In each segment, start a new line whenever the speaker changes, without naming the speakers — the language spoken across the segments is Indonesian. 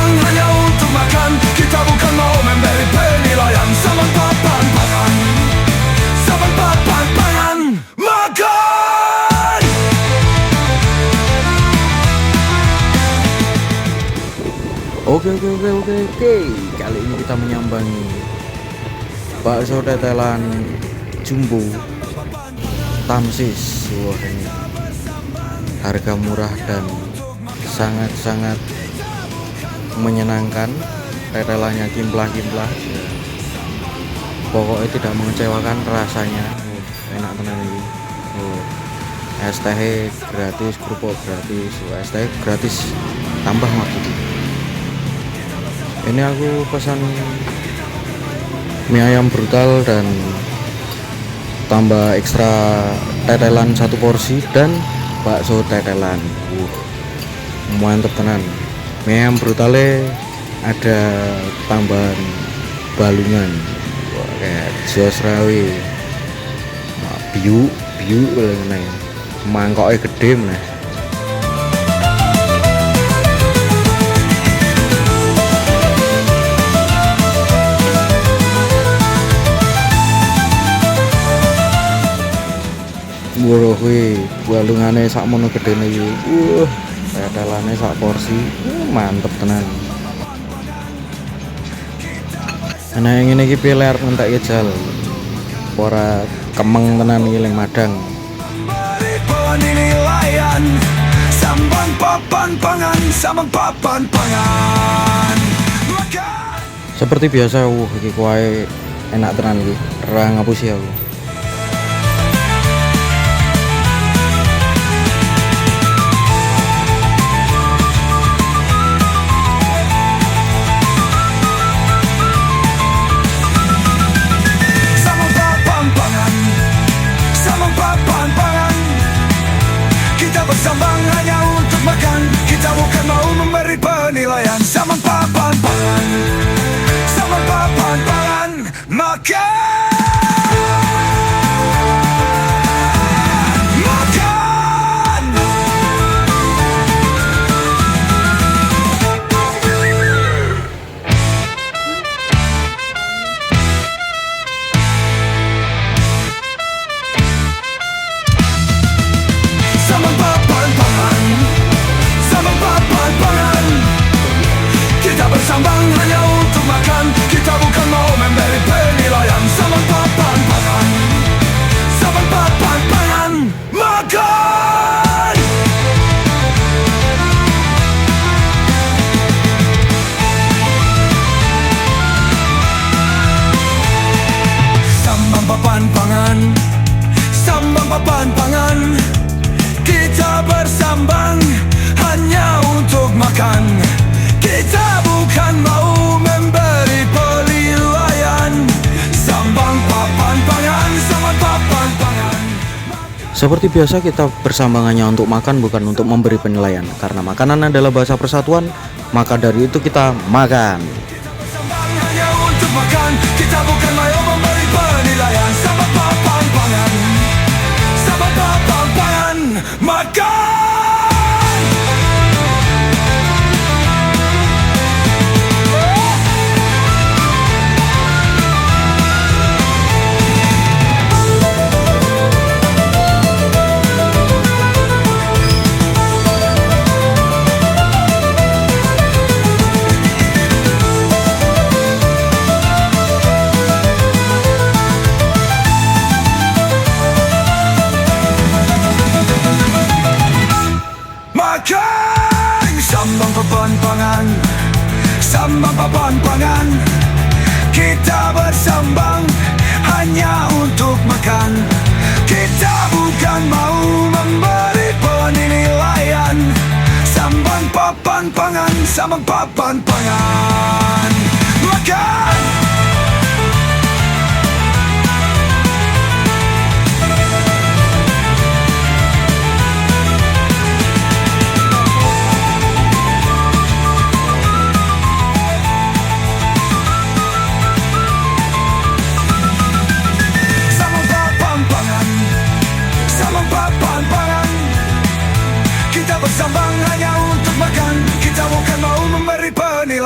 bersambang hanya untuk makan. Kita bukan mau memberi penilaian. Sama papan pangan, sama papan pangan, makan.
Oke. Kali ini kita menyambangi bakso tetelan jumbo Tamsis. Wah, ini harga murah dan sangat-sangat menyenangkan. Tetelannya kimplah-kimplah, pokoknya tidak mengecewakan rasanya. Enak tenan ini. Es teh gratis, kerupuk gratis, es teh gratis tambah maksudnya. Ini aku pesan mie ayam brutal dan tambah ekstra tetelan 1 porsi dan bakso tetelan. Mantep tenan. Mie ayam brutalnya ada tambahan balungan. Wah, kayak jos rawi. Biu ngene. Mangkoke gede meneh. Wah, balungane sakmono gedene iki. Tetelane sak porsi. Mantep tenan. Ana yang ngene iki piye ler entek jal. Ora kemeng tenan iki ling madang.
Penilaian sambang papan pangan, sambang papan pangan, makan.
Seperti biasa, iki kuahe enak tenan iki. Ora ngapusi aku.
Bersambang hanya untuk makan. Kita bukan mau memberi penilaian. Sama papan pangan, sama papan pangan, makan. Bersambang hanya untuk makan. Kita bukan mau memberi penilaian. Sama papan pangan, sama papan pangan, makan. Sambang papan pangan, sambang papan pangan. Kita bersambang hanya untuk makan. Kita bukan mau memberi penilaian. Sambang papan pangan, sambang papan pangan.
Seperti biasa kita bersambang hanya untuk makan, bukan untuk memberi penilaian. Karena makanan adalah bahasa persatuan, maka dari itu kita makan.
Sambang hanya untuk makan. Kita bukan mau memberi penilaian. Sambang papan pangan, sambang papan pangan, makan. Sambang papan pangan, sambang papan pangan. Kita bersambang hanya untuk makan. Kita bukan mau memberi penilaian. Sambang papan pangan, sambang papan pangan, makan. Bersambang hanya untuk makan. Kita bukan mau memberi penilaian.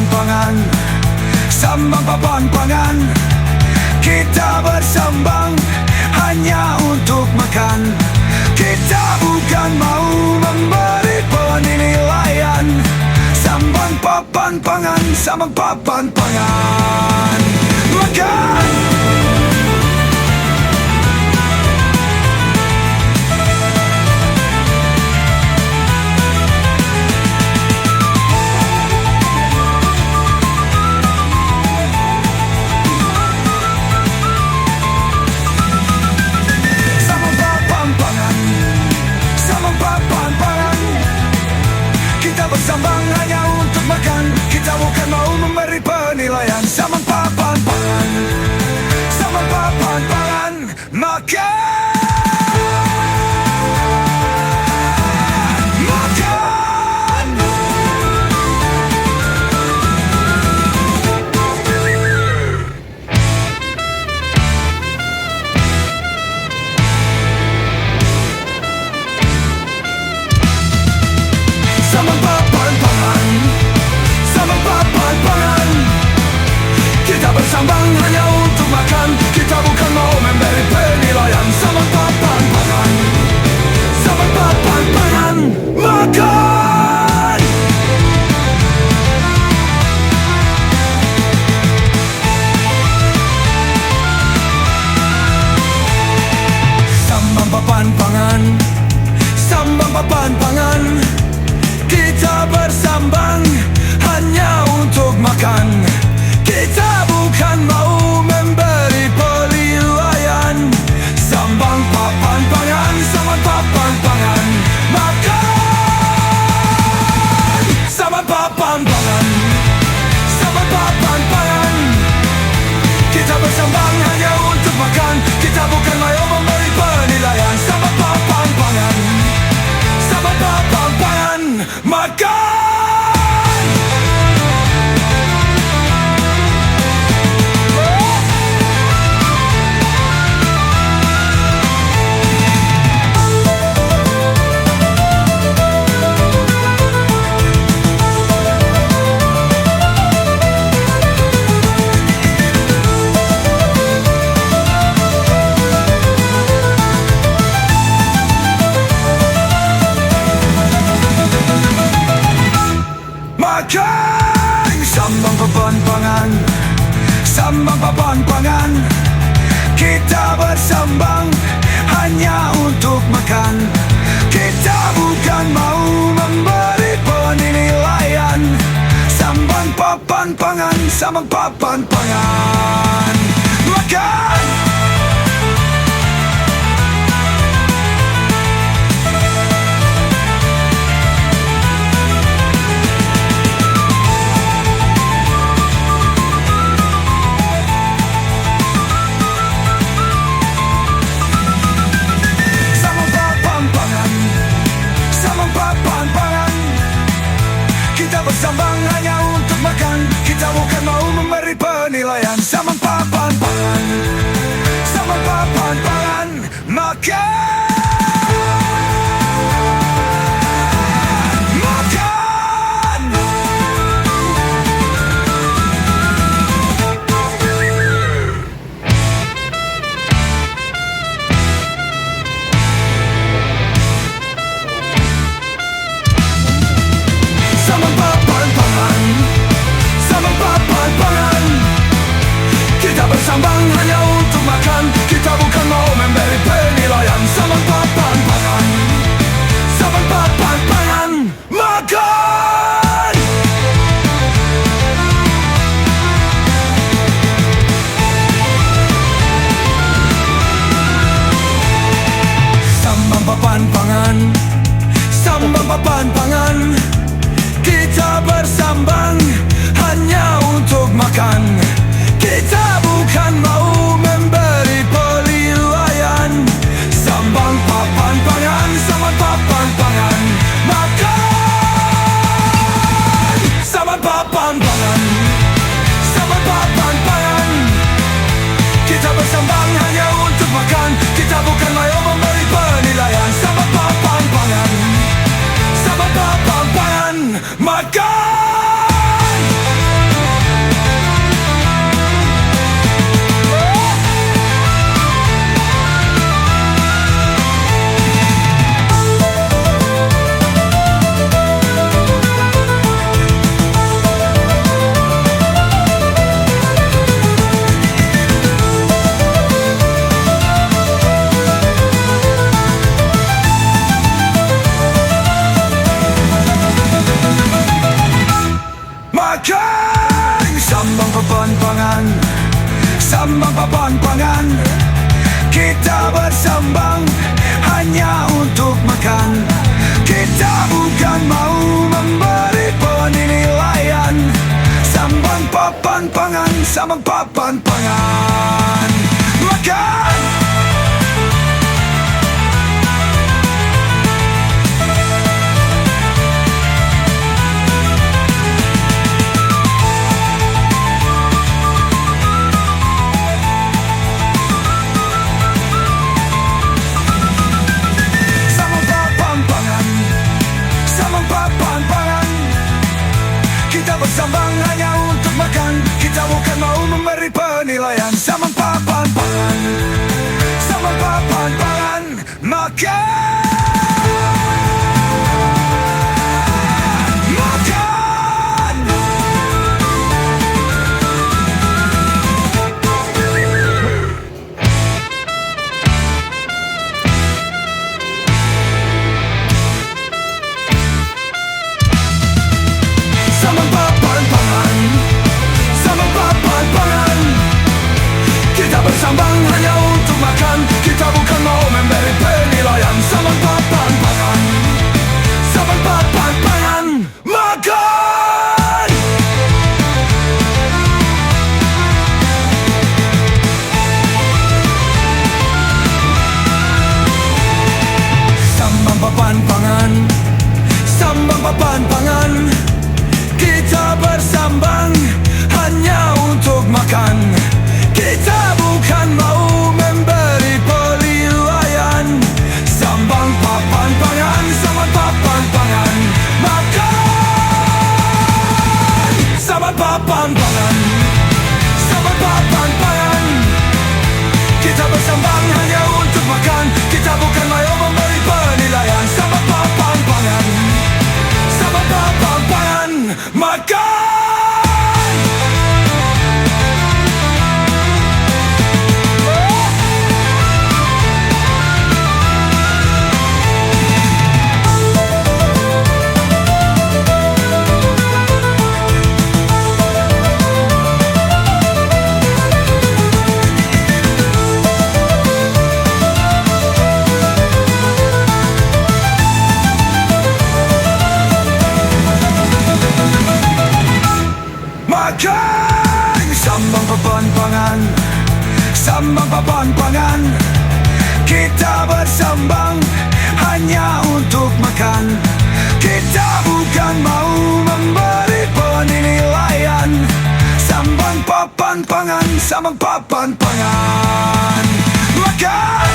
papan pangan, sambang papan pangan. Kita bersambang hanya untuk makan. Kita bukan mau memberi penilaian. Sambang papan pangan, sambang papan pangan. Makan. Bersambang hanya untuk makan. Kita bukan mau memberi penilaian. Sambang papan pangan, sambang papan pangan. Makan. Makan. Sambang papan pangan, sambang papan pangan. Kita bersambang hanya untuk makan. Kita bukan mau memberi penilaian. Sambang papan pangan, sambang papan pangan. Makan. Sambang papan pangan, sambang papan pangan. Kita bersambang hanya untuk makan. Kita bukan mau memberi penilaian. Sambang papan pangan, sambang papan pangan. Makan. Sambang papan pangan, sambang papan pangan. Kita bersambang hanya untuk makan. Kita bukan mau memberi penilaian. Sambang papan pangan, sambang papan pangan. Makan. Makan. Sambang papan pangan, sambang papan pangan. Kita bersambang hanya untuk makan. Kita bukan mau memberi penilaian. Sambang papan pangan, sambang papan pangan. Makan. Bersambang hanya untuk makan. Kita bukan mau memberi penilaian. Sambang papan pangan, sambang papan pangan. Makan. Makan. Sambang papan pangan, sambang papan pangan. Kita bersambang hanya untuk makan. Kita bukan mau memberi penilaian. Sambang papan pangan, sambang papan pangan. Makan. Sambang papan pangan, sambang papan pangan. Kita bersambang hanya untuk makan. Kita bukan mau memberi penilaian. Sambang papan papan-pangan, sambang papan-pangan. Kita bersambang hanya untuk makan. Kita bukan mau memberi penilaian. Sambang papan-pangan, sambang papan-pangan. Makan! Bersambang hanya untuk makan. Kita bukan mau memberi penilaian. Sambang papan-pangan, sambang papan-pangan. Makan, makan. Sambang papan-pangan, sambang papan-pangan. Kita bersambang hanya untuk makan. Kita bukan mau memberi penilaian. Sambang papan-pangan, sambang papan-pangan. Makan! Sambang papan-pangan, sambang papan-pangan. Kita bersambang hanya untuk makan. Kita bukan mau memberi penilaian. Sambang papan-pangan, sambang papan-pangan. Makan! Sambang papan-pangan, sambang papan-pangan. Kita bersambang hanya untuk makan. Kita bukan mau memberi penilaian. Sambang papan-pangan, sambang papan-pangan. Makan! Makan! Sambang papan-pangan, sambang papan-pangan. Kita bersambang hanya untuk makan. Kita bukan mau memberi penilaian. Sambang papan-pangan, sambang papan-pangan. Makan!